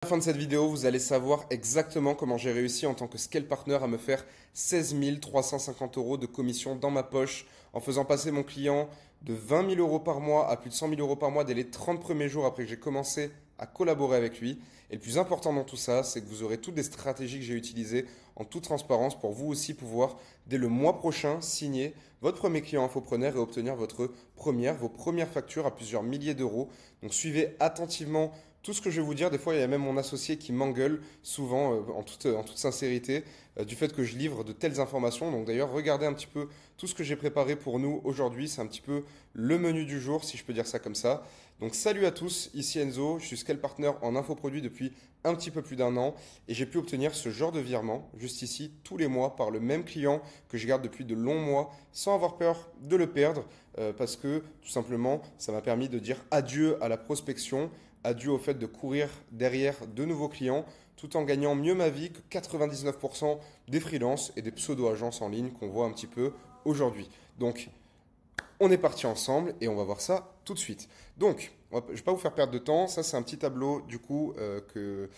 À la fin de cette vidéo, vous allez savoir exactement comment j'ai réussi en tant que scale partner à me faire 16 350 euros de commission dans ma poche en faisant passer mon client de 20 000 euros par mois à plus de 100 000 euros par mois dès les 30 premiers jours après que j'ai commencé à collaborer avec lui. Et le plus important dans tout ça, c'est que vous aurez toutes les stratégies que j'ai utilisées en toute transparence pour vous aussi pouvoir, dès le mois prochain, signer votre premier client infopreneur et obtenir vos premières factures à plusieurs milliers d'euros. Donc suivez attentivement tout ce que je vais vous dire. Des fois, il y a même mon associé qui m'engueule souvent, en toute sincérité, du fait que je livre de telles informations. Donc d'ailleurs, regardez un petit peu tout ce que j'ai préparé pour nous aujourd'hui. C'est un petit peu le menu du jour, si je peux dire ça comme ça. Donc salut à tous, ici Enzo, je suis scale partner en infoproduit depuis un petit peu plus d'un an et j'ai pu obtenir ce genre de virement juste ici tous les mois par le même client que je garde depuis de longs mois sans avoir peur de le perdre parce que tout simplement ça m'a permis de dire adieu à la prospection, adieu au fait de courir derrière de nouveaux clients tout en gagnant mieux ma vie que 99% des freelances et des pseudo-agences en ligne qu'on voit un petit peu aujourd'hui. Donc on est parti ensemble et on va voir ça tout de suite. Donc, je ne vais pas vous faire perdre de temps. Ça, c'est un petit tableau du coup que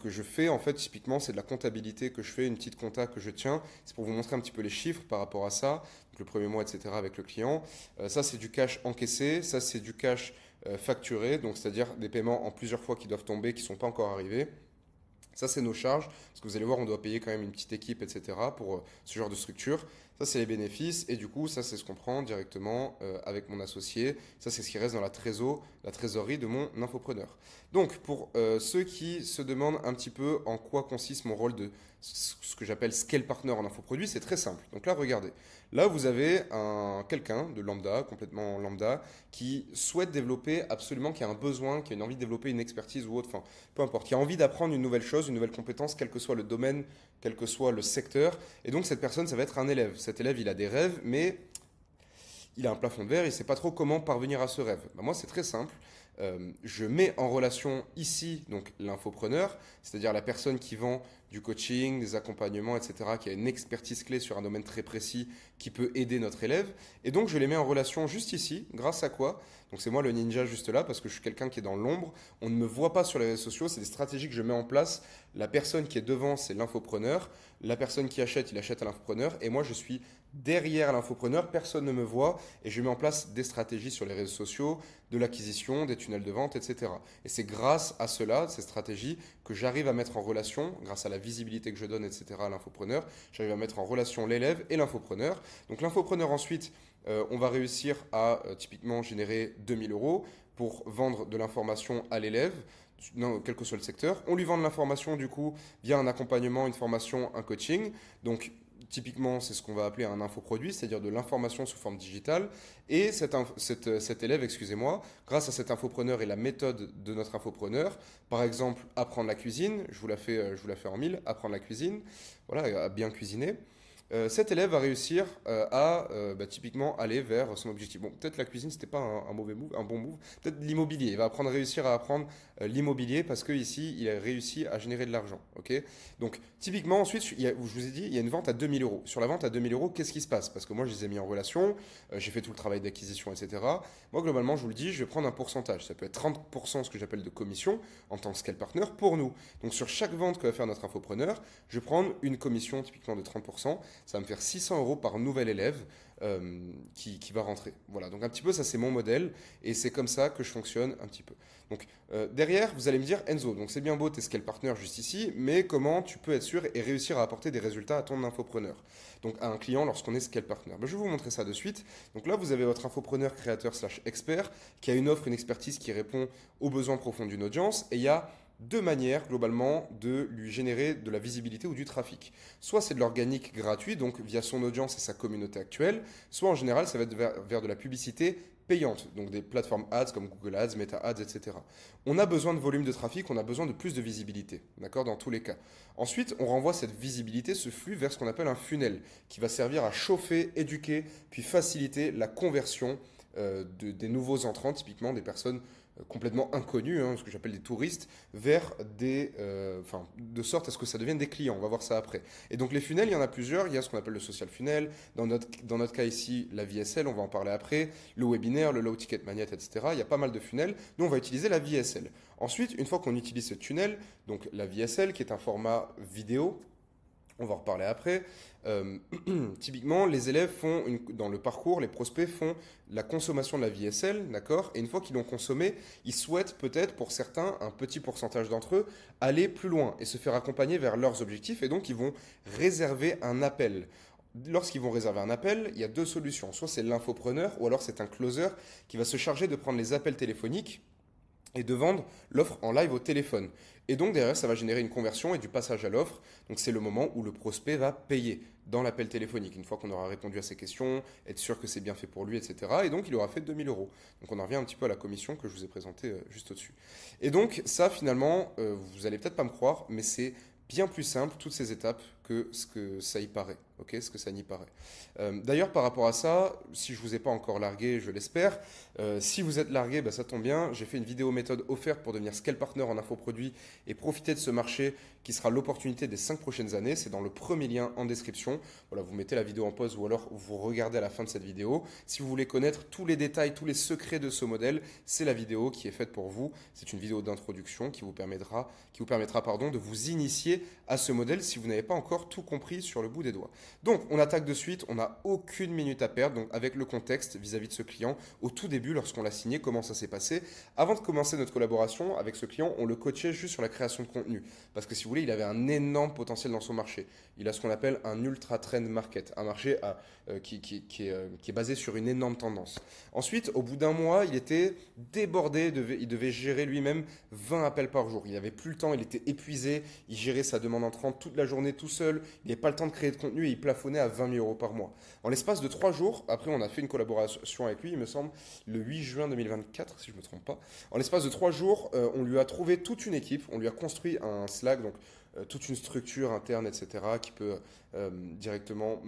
je fais. En fait, typiquement, c'est de la comptabilité que je fais, une petite compta que je tiens. C'est pour vous montrer un petit peu les chiffres par rapport à ça. Donc, le premier mois, etc. avec le client. Ça, c'est du cash encaissé. Ça, c'est du cash facturé. Donc, c'est-à-dire des paiements en plusieurs fois qui doivent tomber, qui ne sont pas encore arrivés. Ça, c'est nos charges, parce que vous allez voir, on doit payer quand même une petite équipe, etc. pour ce genre de structure. Ça, c'est les bénéfices, et du coup, ça, c'est ce qu'on prend directement avec mon associé. Ça, c'est ce qui reste dans la trésorerie de mon infopreneur. Donc, pour ceux qui se demandent un petit peu en quoi consiste mon rôle de ce que j'appelle scale partner en infoproduit, c'est très simple. Donc là, regardez. Là, vous avez quelqu'un de lambda, complètement lambda, qui souhaite développer absolument, qui a un besoin, qui a une envie de développer une expertise ou autre, enfin, peu importe, qui a envie d'apprendre une nouvelle chose, une nouvelle compétence, quel que soit le domaine, quel que soit le secteur. Et donc, cette personne, ça va être un élève. Cet élève, il a des rêves, mais il a un plafond de verre, il ne sait pas trop comment parvenir à ce rêve. Ben, moi, c'est très simple. Je mets en relation ici donc l'infopreneur, c'est-à-dire la personne qui vend du coaching, des accompagnements, etc., qui a une expertise clé sur un domaine très précis qui peut aider notre élève. Et donc, je les mets en relation juste ici, grâce à quoi? Donc, c'est moi le ninja juste là, parce que je suis quelqu'un qui est dans l'ombre. On ne me voit pas sur les réseaux sociaux, c'est des stratégies que je mets en place. La personne qui est devant, c'est l'infopreneur. La personne qui achète, il achète à l'infopreneur. Et moi, je suis derrière l'infopreneur, personne ne me voit et je mets en place des stratégies sur les réseaux sociaux, de l'acquisition, des tunnels de vente, etc. Et c'est grâce à cela, ces stratégies, que j'arrive à mettre en relation, grâce à la visibilité que je donne, etc., à l'infopreneur, j'arrive à mettre en relation l'élève et l'infopreneur. Donc l'infopreneur ensuite, on va réussir à typiquement générer 2000 euros pour vendre de l'information à l'élève, quel que soit le secteur. On lui vend de l'information du coup via un accompagnement, une formation, un coaching. Donc typiquement, c'est ce qu'on va appeler un infoproduit, c'est-à-dire de l'information sous forme digitale. Et cet élève, excusez-moi, grâce à cet infopreneur et la méthode de notre infopreneur, par exemple, apprendre la cuisine, je vous la fais en mille, apprendre la cuisine, voilà, à bien cuisiner. Cet élève va réussir à typiquement aller vers son objectif. Bon, peut-être la cuisine, c'était pas un mauvais move, un bon move. Peut-être l'immobilier. Il va réussir à apprendre l'immobilier parce que ici, il a réussi à générer de l'argent. Ok. Donc, typiquement, ensuite, je vous ai dit, il y a une vente à 2000 euros. Sur la vente à 2000 euros, qu'est-ce qui se passe? Parce que moi, je les ai mis en relation, j'ai fait tout le travail d'acquisition, etc. Moi, globalement, je vous le dis, je vais prendre un pourcentage. Ça peut être 30%, ce que j'appelle de commission, en tant que scale partner pour nous. Donc, sur chaque vente que va faire notre infopreneur, je vais prendre une commission typiquement de 30%. Ça va me faire 600 euros par nouvel élève qui va rentrer. Voilà, donc un petit peu, ça c'est mon modèle et c'est comme ça que je fonctionne un petit peu. Donc derrière, vous allez me dire, Enzo, donc c'est bien beau, t'es scale partner juste ici, mais comment tu peux être sûr et réussir à apporter des résultats à ton infopreneur? Donc à un client lorsqu'on est scale partner. Ben, je vais vous montrer ça de suite. Donc là, vous avez votre infopreneur créateur slash expert qui a une offre, une expertise qui répond aux besoins profonds d'une audience et il y a deux manières globalement de lui générer de la visibilité ou du trafic. Soit c'est de l'organique gratuit, donc via son audience et sa communauté actuelle, soit en général ça va être vers de la publicité payante, donc des plateformes ads comme Google Ads, Meta Ads, etc. On a besoin de volume de trafic, on a besoin de plus de visibilité, d'accord, dans tous les cas. Ensuite, on renvoie cette visibilité, ce flux vers ce qu'on appelle un funnel, qui va servir à chauffer, éduquer, puis faciliter la conversion des nouveaux entrants, typiquement des personnes complètement inconnus, hein, ce que j'appelle des touristes, vers de sorte à ce que ça devienne des clients. On va voir ça après. Et donc les funnels, il y en a plusieurs. Il y a ce qu'on appelle le social funnel. Dans notre cas ici, la VSL, on va en parler après. Le webinaire, le low ticket magnet, etc. Il y a pas mal de funnels. Nous, on va utiliser la VSL. Ensuite, une fois qu'on utilise ce tunnel, donc la VSL, qui est un format vidéo, on va en reparler après. Euh, Typiquement, les élèves dans le parcours, les prospects font la consommation de la VSL, d'accord? Et une fois qu'ils l'ont consommée, ils souhaitent peut-être, pour certains, un petit pourcentage d'entre eux, aller plus loin et se faire accompagner vers leurs objectifs. Et donc, ils vont réserver un appel. Lorsqu'ils vont réserver un appel, il y a deux solutions. Soit c'est l'infopreneur, ou alors c'est un closer qui va se charger de prendre les appels téléphoniques et de vendre l'offre en live au téléphone. Et donc derrière, ça va générer une conversion et du passage à l'offre. Donc c'est le moment où le prospect va payer dans l'appel téléphonique, une fois qu'on aura répondu à ses questions, être sûr que c'est bien fait pour lui, etc. Et donc il aura fait 2000 euros. Donc on en revient un petit peu à la commission que je vous ai présentée juste au-dessus. Et donc ça, finalement, vous allez peut-être pas me croire, mais c'est bien plus simple, toutes ces étapes, que ce que ça y paraît. Ok, ce que ça n'y paraît. D'ailleurs, par rapport à ça, si je vous ai pas encore largué, je l'espère, si vous êtes largué, bah, ça tombe bien. J'ai fait une vidéo méthode offerte pour devenir scale partner en infoproduit et profiter de ce marché qui sera l'opportunité des 5 prochaines années. C'est dans le premier lien en description. Voilà, vous mettez la vidéo en pause ou alors vous regardez à la fin de cette vidéo. Si vous voulez connaître tous les détails, tous les secrets de ce modèle, c'est la vidéo qui est faite pour vous. C'est une vidéo d'introduction qui vous permettra, de vous initier à ce modèle si vous n'avez pas encore tout compris sur le bout des doigts. Donc, on attaque de suite, on n'a aucune minute à perdre, donc avec le contexte vis-à-vis de ce client, au tout début, lorsqu'on l'a signé, comment ça s'est passé. Avant de commencer notre collaboration avec ce client, on le coachait juste sur la création de contenu, parce que si vous voulez, il avait un énorme potentiel dans son marché. Il a ce qu'on appelle un ultra trend market, un marché qui est basé sur une énorme tendance. Ensuite, au bout d'un mois, il était débordé, il devait gérer lui-même 20 appels par jour. Il n'avait plus le temps, il était épuisé, il gérait sa demande entrante toute la journée tout seul, il n'avait pas le temps de créer de contenu et il plafonnait à 20 000 euros par mois. En l'espace de 3 jours, après on a fait une collaboration avec lui, il me semble, le 8 juin 2024, si je ne me trompe pas. En l'espace de 3 jours, on lui a trouvé toute une équipe, on lui a construit un Slack, donc toute une structure interne, etc., qui peut directement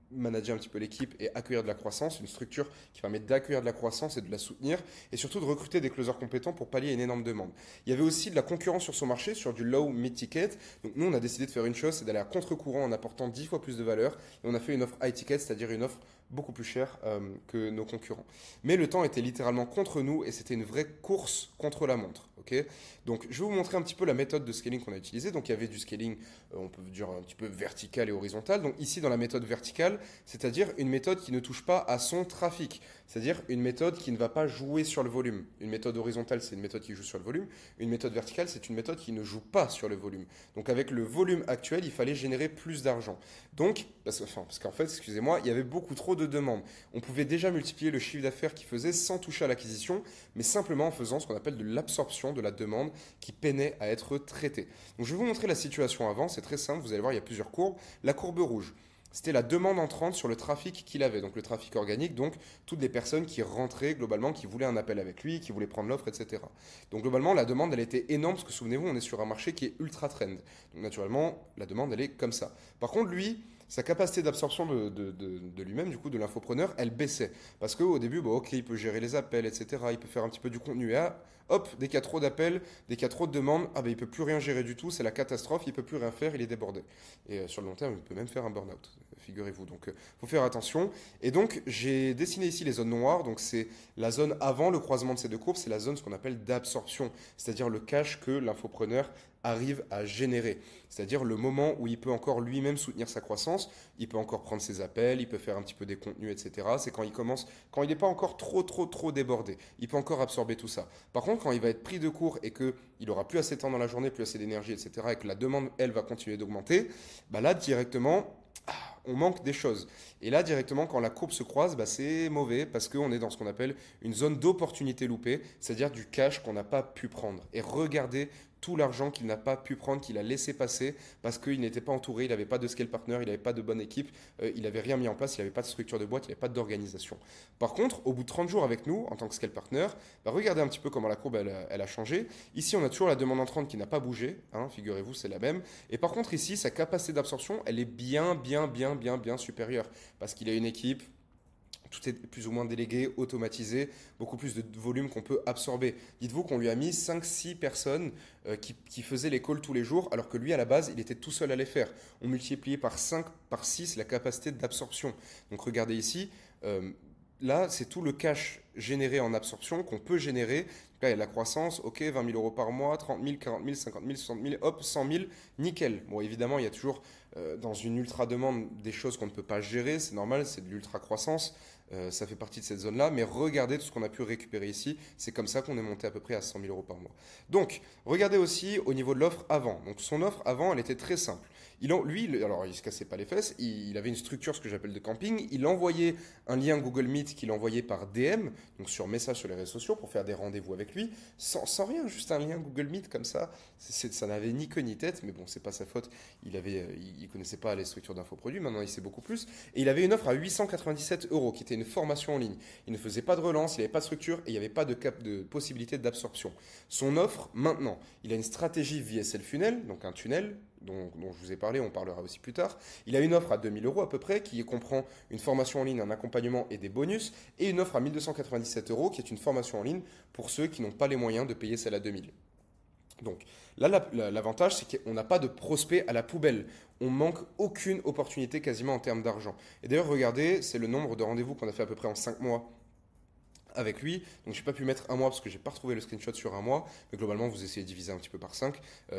manager un petit peu l'équipe et accueillir de la croissance, une structure qui permet d'accueillir de la croissance et de la soutenir, et surtout de recruter des closers compétents pour pallier à une énorme demande. Il y avait aussi de la concurrence sur son marché, sur du low mid-ticket, donc nous on a décidé de faire une chose, c'est d'aller à contre-courant en apportant 10 fois plus de valeur, et on a fait une offre high ticket, c'est-à-dire une offre beaucoup plus chère que nos concurrents. Mais le temps était littéralement contre nous et c'était une vraie course contre la montre. Okay, donc je vais vous montrer un petit peu la méthode de scaling qu'on a utilisée. Donc il y avait du scaling, on peut dire un petit peu vertical et horizontal. Donc ici dans la méthode verticale, c'est-à-dire une méthode qui ne touche pas à son trafic, c'est-à-dire une méthode qui ne va pas jouer sur le volume. Une méthode horizontale, c'est une méthode qui joue sur le volume. Une méthode verticale, c'est une méthode qui ne joue pas sur le volume. Donc avec le volume actuel, il fallait générer plus d'argent. Donc, parce qu'en fait, excusez-moi, il y avait beaucoup trop de demandes. On pouvait déjà multiplier le chiffre d'affaires qu'il faisait sans toucher à l'acquisition, mais simplement en faisant ce qu'on appelle de l'absorption de la demande qui peinait à être traitée. Donc je vais vous montrer la situation avant, c'est très simple, vous allez voir, il y a plusieurs courbes. La courbe rouge, c'était la demande entrante sur le trafic qu'il avait, donc le trafic organique, donc toutes les personnes qui rentraient globalement, qui voulaient un appel avec lui, qui voulaient prendre l'offre, etc. Donc globalement, la demande, elle était énorme, parce que souvenez-vous, on est sur un marché qui est ultra trend. Donc naturellement, la demande, elle est comme ça. Par contre, lui, sa capacité d'absorption de lui-même, du coup, de l'infopreneur, elle baissait. Parce qu'au début, bon, ok, il peut gérer les appels, etc. Il peut faire un petit peu du contenu. Et hop, dès qu'il y a trop d'appels, dès qu'il y a trop de demandes, ah ben, il peut plus rien gérer du tout, c'est la catastrophe, il peut plus rien faire, il est débordé. Et sur le long terme, il peut même faire un burn-out, figurez-vous. Donc, faut faire attention. Et donc, j'ai dessiné ici les zones noires. Donc, c'est la zone avant le croisement de ces deux courbes, c'est la zone ce qu'on appelle d'absorption, c'est-à-dire le cash que l'infopreneur arrive à générer. C'est-à-dire le moment où il peut encore lui-même soutenir sa croissance, il peut encore prendre ses appels, il peut faire un petit peu des contenus, etc. C'est quand il commence, quand il n'est pas encore trop débordé. Il peut encore absorber tout ça. Par contre, quand il va être pris de court et qu'il aura plus assez de temps dans la journée, plus assez d'énergie, etc., et que la demande, elle, va continuer d'augmenter, bah là, directement, on manque des choses. Et là, directement, quand la courbe se croise, bah, c'est mauvais parce qu'on est dans ce qu'on appelle une zone d'opportunité loupée, c'est-à-dire du cash qu'on n'a pas pu prendre. Et regardez tout l'argent qu'il n'a pas pu prendre, qu'il a laissé passer parce qu'il n'était pas entouré, il n'avait pas de scale partner, il n'avait pas de bonne équipe, il n'avait rien mis en place, il n'avait pas de structure de boîte, il n'avait pas d'organisation. Par contre, au bout de 30 jours avec nous, en tant que scale partner, bah, regardez un petit peu comment la courbe elle a changé. Ici, on a toujours la demande entrante qui n'a pas bougé, hein, figurez-vous, c'est la même. Et par contre, ici, sa capacité d'absorption, elle est bien supérieure parce qu'il a une équipe, Tout est plus ou moins délégué, automatisé, beaucoup plus de volume qu'on peut absorber. Dites-vous qu'on lui a mis 5-6 personnes qui faisaient les calls tous les jours, alors que lui, à la base, il était tout seul à les faire. On multipliait par 5, par 6 la capacité d'absorption. Donc regardez ici, là, c'est tout le cash généré en absorption qu'on peut générer. Donc là, il y a la croissance, ok, 20 000 euros par mois, 30 000, 40 000, 50 000, 60 000, hop, 100 000, nickel. Bon, évidemment, il y a toujours dans une ultra demande des choses qu'on ne peut pas gérer, c'est normal, c'est de l'ultra croissance. Ça fait partie de cette zone-là, mais regardez tout ce qu'on a pu récupérer ici. C'est comme ça qu'on est monté à peu près à 100 000 euros par mois. Donc, regardez aussi au niveau de l'offre avant. Donc, son offre avant, elle était très simple. Alors, il se cassait pas les fesses. Il avait une structure, ce que j'appelle de camping. Il envoyait un lien Google Meet qu'il envoyait par DM, donc sur message sur les réseaux sociaux, pour faire des rendez-vous avec lui, sans rien, juste un lien Google Meet comme ça. Ça n'avait ni queue ni tête, mais bon, c'est pas sa faute. Il connaissait pas les structures d'infoproduits. Maintenant, il sait beaucoup plus. Et il avait une offre à 897 euros, qui était une formation en ligne. Il ne faisait pas de relance, il n'avait pas de structure et il n'y avait pas de possibilité d'absorption. Son offre, maintenant, il a une stratégie VSL Funnel, donc un tunnel dont je vous ai parlé, on parlera aussi plus tard. Il a une offre à 2000 euros à peu près, qui comprend une formation en ligne, un accompagnement et des bonus, et une offre à 1297 euros, qui est une formation en ligne pour ceux qui n'ont pas les moyens de payer celle à 2000. Donc là, l'avantage, c'est qu'on n'a pas de prospects à la poubelle. On manque aucune opportunité quasiment en termes d'argent. Et d'ailleurs, regardez, c'est le nombre de rendez-vous qu'on a fait à peu près en 5 mois avec lui. Donc je n'ai pas pu mettre un mois parce que j'ai pas retrouvé le screenshot sur un mois. Mais globalement, vous essayez de diviser un petit peu par 5.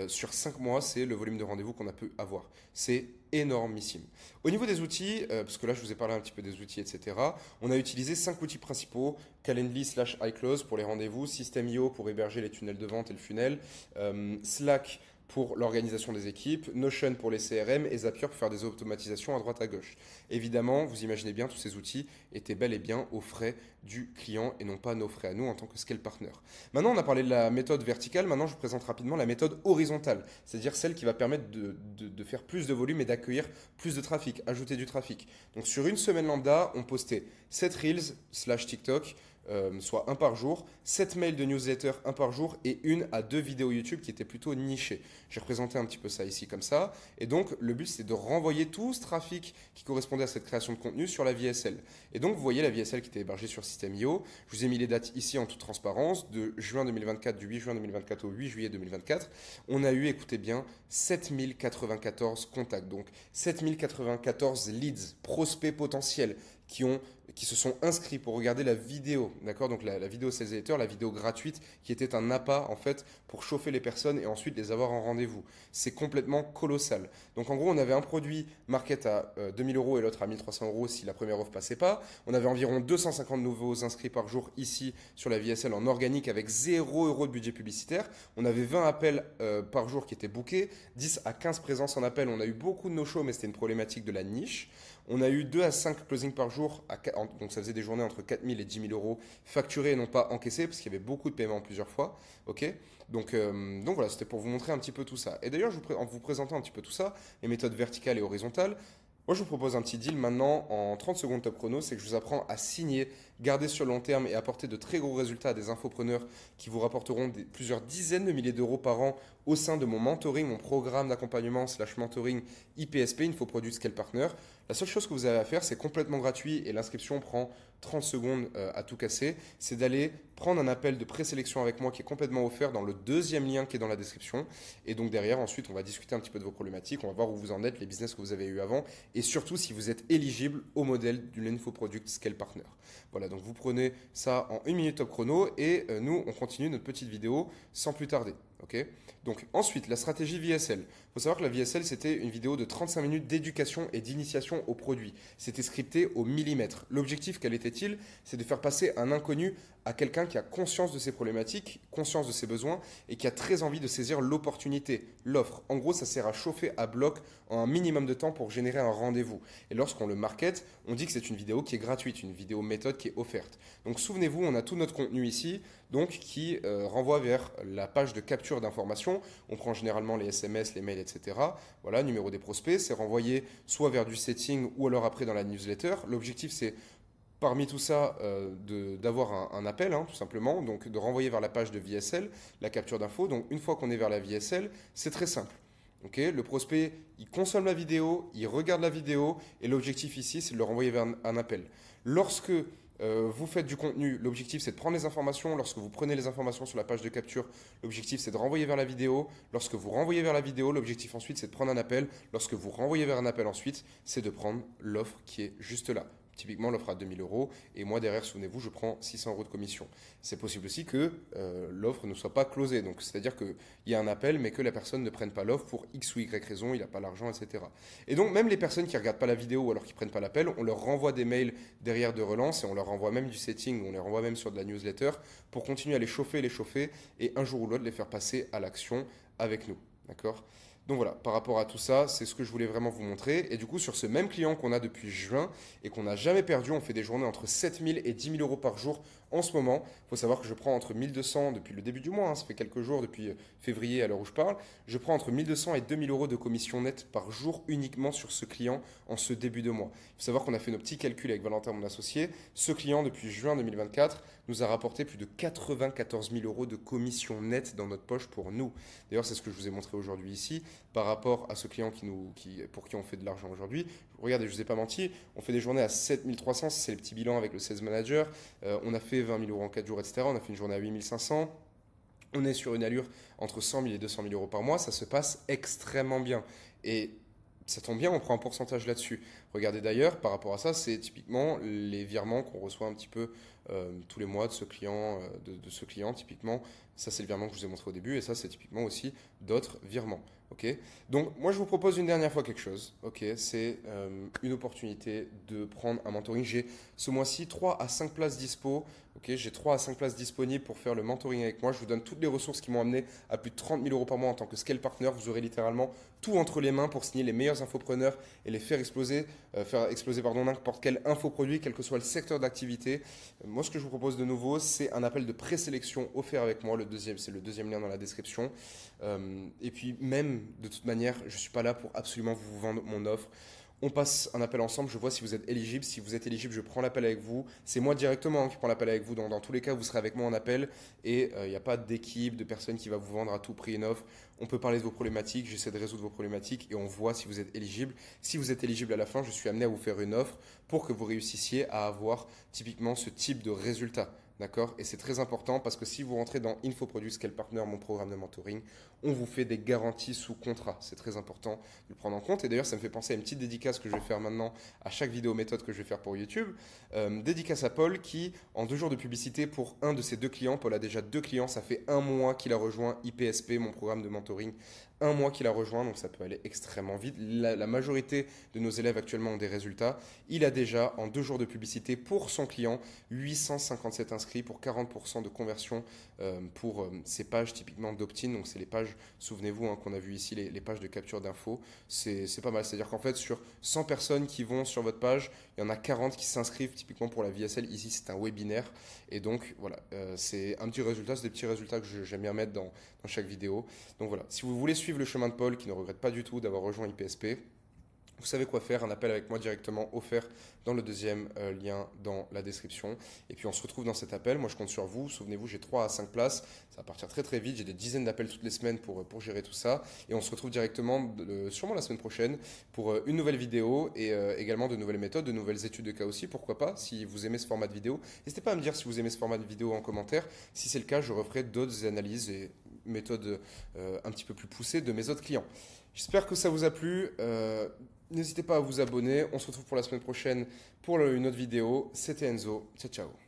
Sur 5 mois, c'est le volume de rendez-vous qu'on a pu avoir. C'est énormissime. Au niveau des outils, parce que là je vous ai parlé un petit peu des outils, etc. On a utilisé 5 outils principaux. Calendly/iClose pour les rendez-vous, System.io pour héberger les tunnels de vente et le funnel, Slack pour l'organisation des équipes, Notion pour les CRM et Zapier pour faire des automatisations à droite à gauche. Évidemment, vous imaginez bien, tous ces outils étaient bel et bien aux frais du client et non pas nos frais à nous en tant que scale partner. Maintenant, on a parlé de la méthode verticale, maintenant je vous présente rapidement la méthode horizontale, c'est-à-dire celle qui va permettre de faire plus de volume et d'accueillir plus de trafic, ajouter du trafic. Donc sur une semaine lambda, on postait 7 Reels/TikTok, soit un par jour, 7 mails de newsletter, un par jour, et 1 à 2 vidéos YouTube qui étaient plutôt nichées. J'ai représenté un petit peu ça ici comme ça. Et donc, le but, c'est de renvoyer tout ce trafic qui correspondait à cette création de contenu sur la VSL. Et donc, vous voyez la VSL qui était hébergée sur System.io. Je vous ai mis les dates ici en toute transparence, de juin 2024, du 8 juin 2024 au 8 juillet 2024. On a eu, écoutez bien, 7094 contacts. Donc, 7094 leads, prospects potentiels qui se sont inscrits pour regarder la vidéo, d'accord? Donc la vidéo Sales Editor, la vidéo gratuite qui était un appât en fait pour chauffer les personnes et ensuite les avoir en rendez-vous. C'est complètement colossal. Donc en gros, on avait un produit market à 2000 euros et l'autre à 1300 euros si la première offre passait pas. On avait environ 250 nouveaux inscrits par jour ici sur la VSL en organique avec 0 euros de budget publicitaire. On avait 20 appels par jour qui étaient bookés, 10 à 15 présences en appel. On a eu beaucoup de no-show, mais c'était une problématique de la niche. On a eu 2 à 5 closings par jour, donc ça faisait des journées entre 4 000 et 10 000 euros facturés et non pas encaissés, parce qu'il y avait beaucoup de paiements plusieurs fois. Ok, donc voilà, c'était pour vous montrer un petit peu tout ça. Et d'ailleurs, en vous présentant un petit peu tout ça, les méthodes verticales et horizontales, moi je vous propose un petit deal maintenant en 30 secondes top chrono, c'est que je vous apprends à signer, garder sur le long terme et apporter de très gros résultats à des infopreneurs qui vous rapporteront plusieurs dizaines de milliers d'euros par an au sein de mon mentoring, mon programme d'accompagnement / mentoring IPSP, Infoproduct Scale Partner. La seule chose que vous avez à faire, c'est complètement gratuit et l'inscription prend 30 secondes à tout casser. C'est d'aller prendre un appel de présélection avec moi qui est complètement offert dans le deuxième lien qui est dans la description. Et donc derrière, ensuite, on va discuter un petit peu de vos problématiques, on va voir où vous en êtes, les business que vous avez eu avant et surtout si vous êtes éligible au modèle du Infoproduct Scale Partner. Voilà, donc vous prenez ça en 1 minute top chrono et nous, on continue notre petite vidéo sans plus tarder. Okay, donc ensuite, la stratégie VSL. Il faut savoir que la VSL, c'était une vidéo de 35 minutes d'éducation et d'initiation au produit. C'était scripté au millimètre. L'objectif, quel était-il? C'est de faire passer un inconnu à quelqu'un qui a conscience de ses problématiques, conscience de ses besoins et qui a très envie de saisir l'opportunité, l'offre. En gros, ça sert à chauffer à bloc en un minimum de temps pour générer un rendez-vous. Et lorsqu'on le market, on dit que c'est une vidéo qui est gratuite, une vidéo méthode qui est offerte. Donc souvenez-vous, on a tout notre contenu ici, donc qui renvoie vers la page de capture d'informations. On prend généralement les SMS, les mails, etc. Voilà, numéro des prospects, c'est renvoyé soit vers du setting ou alors après dans la newsletter. L'objectif, c'est parmi tout ça, d'avoir un appel, hein, tout simplement, donc de renvoyer vers la page de VSL, la capture d'infos. Donc une fois qu'on est vers la VSL, c'est très simple. Okay, le prospect, il consomme la vidéo, il regarde la vidéo et l'objectif ici, c'est de le renvoyer vers un appel. Lorsque vous faites du contenu, l'objectif c'est de prendre les informations. Lorsque vous prenez les informations sur la page de capture, l'objectif c'est de renvoyer vers la vidéo. Lorsque vous renvoyez vers la vidéo, l'objectif ensuite c'est de prendre un appel. Lorsque vous renvoyez vers un appel ensuite, c'est de prendre l'offre qui est juste là. Typiquement, l'offre à 2000 euros et moi derrière, souvenez-vous, je prends 600 euros de commission. C'est possible aussi que l'offre ne soit pas closée. Donc, c'est-à-dire qu'il y a un appel, mais que la personne ne prenne pas l'offre pour X ou Y raison, il n'a pas l'argent, etc. Et donc, même les personnes qui ne regardent pas la vidéo ou alors qui ne prennent pas l'appel, on leur renvoie des mails derrière de relance et on leur renvoie même du setting, on les renvoie même sur de la newsletter pour continuer à les chauffer et un jour ou l'autre les faire passer à l'action avec nous. D'accord ? Donc voilà, par rapport à tout ça, c'est ce que je voulais vraiment vous montrer. Et du coup, sur ce même client qu'on a depuis juin et qu'on n'a jamais perdu, on fait des journées entre 7 000 et 10 000 euros par jour en ce moment. Il faut savoir que je prends entre 1200 depuis le début du mois, ça fait quelques jours, depuis février à l'heure où je parle. Je prends entre 1200 et 2000 euros de commission nette par jour uniquement sur ce client en ce début de mois. Il faut savoir qu'on a fait nos petits calculs avec Valentin, mon associé. Ce client, depuis juin 2024, nous a rapporté plus de 94 000 euros de commission nette dans notre poche pour nous. D'ailleurs, c'est ce que je vous ai montré aujourd'hui ici par rapport à ce client pour qui on fait de l'argent aujourd'hui. Regardez, je ne vous ai pas menti, on fait des journées à 7300, c'est les petits bilans avec le Sales Manager. On a fait 20 000 euros en 4 jours, etc. On a fait une journée à 8500. On est sur une allure entre 100 000 et 200 000 euros par mois. Ça se passe extrêmement bien. Et ça tombe bien, on prend un pourcentage là-dessus. Regardez d'ailleurs, par rapport à ça, c'est typiquement les virements qu'on reçoit un petit peu tous les mois de ce client, ce client typiquement. Ça, c'est le virement que je vous ai montré au début et ça, c'est typiquement aussi d'autres virements. Okay, donc, moi, je vous propose une dernière fois quelque chose. Okay, c'est une opportunité de prendre un mentoring. J'ai ce mois-ci 3 à 5 places dispo. Okay, j'ai 3 à 5 places disponibles pour faire le mentoring avec moi. Je vous donne toutes les ressources qui m'ont amené à plus de 30 000 euros par mois en tant que scale partner. Vous aurez littéralement tout entre les mains pour signer les meilleurs infopreneurs et les faire exploser n'importe quel infoproduit, quel que soit le secteur d'activité. Moi, ce que je vous propose de nouveau, c'est un appel de présélection offert avec moi. C'est le deuxième lien dans la description. Et puis même, de toute manière, je ne suis pas là pour absolument vous vendre mon offre. On passe un appel ensemble, je vois si vous êtes éligible. Si vous êtes éligible, je prends l'appel avec vous. C'est moi directement qui prends l'appel avec vous. Donc, dans tous les cas, vous serez avec moi en appel. Et il n'y a pas d'équipe, de personne qui va vous vendre à tout prix une offre. On peut parler de vos problématiques, j'essaie de résoudre vos problématiques et on voit si vous êtes éligible. Si vous êtes éligible à la fin, je suis amené à vous faire une offre pour que vous réussissiez à avoir typiquement ce type de résultat. D'accord? Et c'est très important parce que si vous rentrez dans Infoproduit Scale Partner, mon programme de mentoring, on vous fait des garanties sous contrat. C'est très important de le prendre en compte. Et d'ailleurs, ça me fait penser à une petite dédicace que je vais faire maintenant à chaque vidéo méthode que je vais faire pour YouTube. Dédicace à Paul qui, en 2 jours de publicité pour un de ses 2 clients, Paul a déjà 2 clients, ça fait 1 mois qu'il a rejoint IPSP, mon programme de mentoring. 1 mois qu'il a rejoint, donc ça peut aller extrêmement vite. La majorité de nos élèves actuellement ont des résultats. Il a déjà, en 2 jours de publicité pour son client, 857 inscrits pour 40% de conversion pour ces pages typiquement d'opt-in. Donc c'est les pages, souvenez-vous qu'on a vu ici, les pages de capture d'infos. C'est pas mal. C'est-à-dire qu'en fait, sur 100 personnes qui vont sur votre page, il y en a 40 qui s'inscrivent typiquement pour la VSL. Ici, c'est un webinaire. Et donc, voilà, c'est un petit résultat. C'est des petits résultats que j'aime bien mettre dans chaque vidéo. Donc voilà, si vous voulez suivre le chemin de Paul, qui ne regrette pas du tout d'avoir rejoint IPSP, vous savez quoi faire, un appel avec moi directement offert dans le deuxième lien dans la description. Et puis on se retrouve dans cet appel, moi je compte sur vous, souvenez-vous j'ai 3 à 5 places, ça va partir très très vite, j'ai des dizaines d'appels toutes les semaines pour gérer tout ça. Et on se retrouve directement sûrement la semaine prochaine pour une nouvelle vidéo et également de nouvelles méthodes, de nouvelles études de cas aussi, pourquoi pas, si vous aimez ce format de vidéo. N'hésitez pas à me dire si vous aimez ce format de vidéo en commentaire, si c'est le cas je referai d'autres analyses et méthodes un petit peu plus poussées de mes autres clients. J'espère que ça vous a plu. N'hésitez pas à vous abonner. On se retrouve pour la semaine prochaine pour une autre vidéo. C'était Enzo. Ciao, ciao.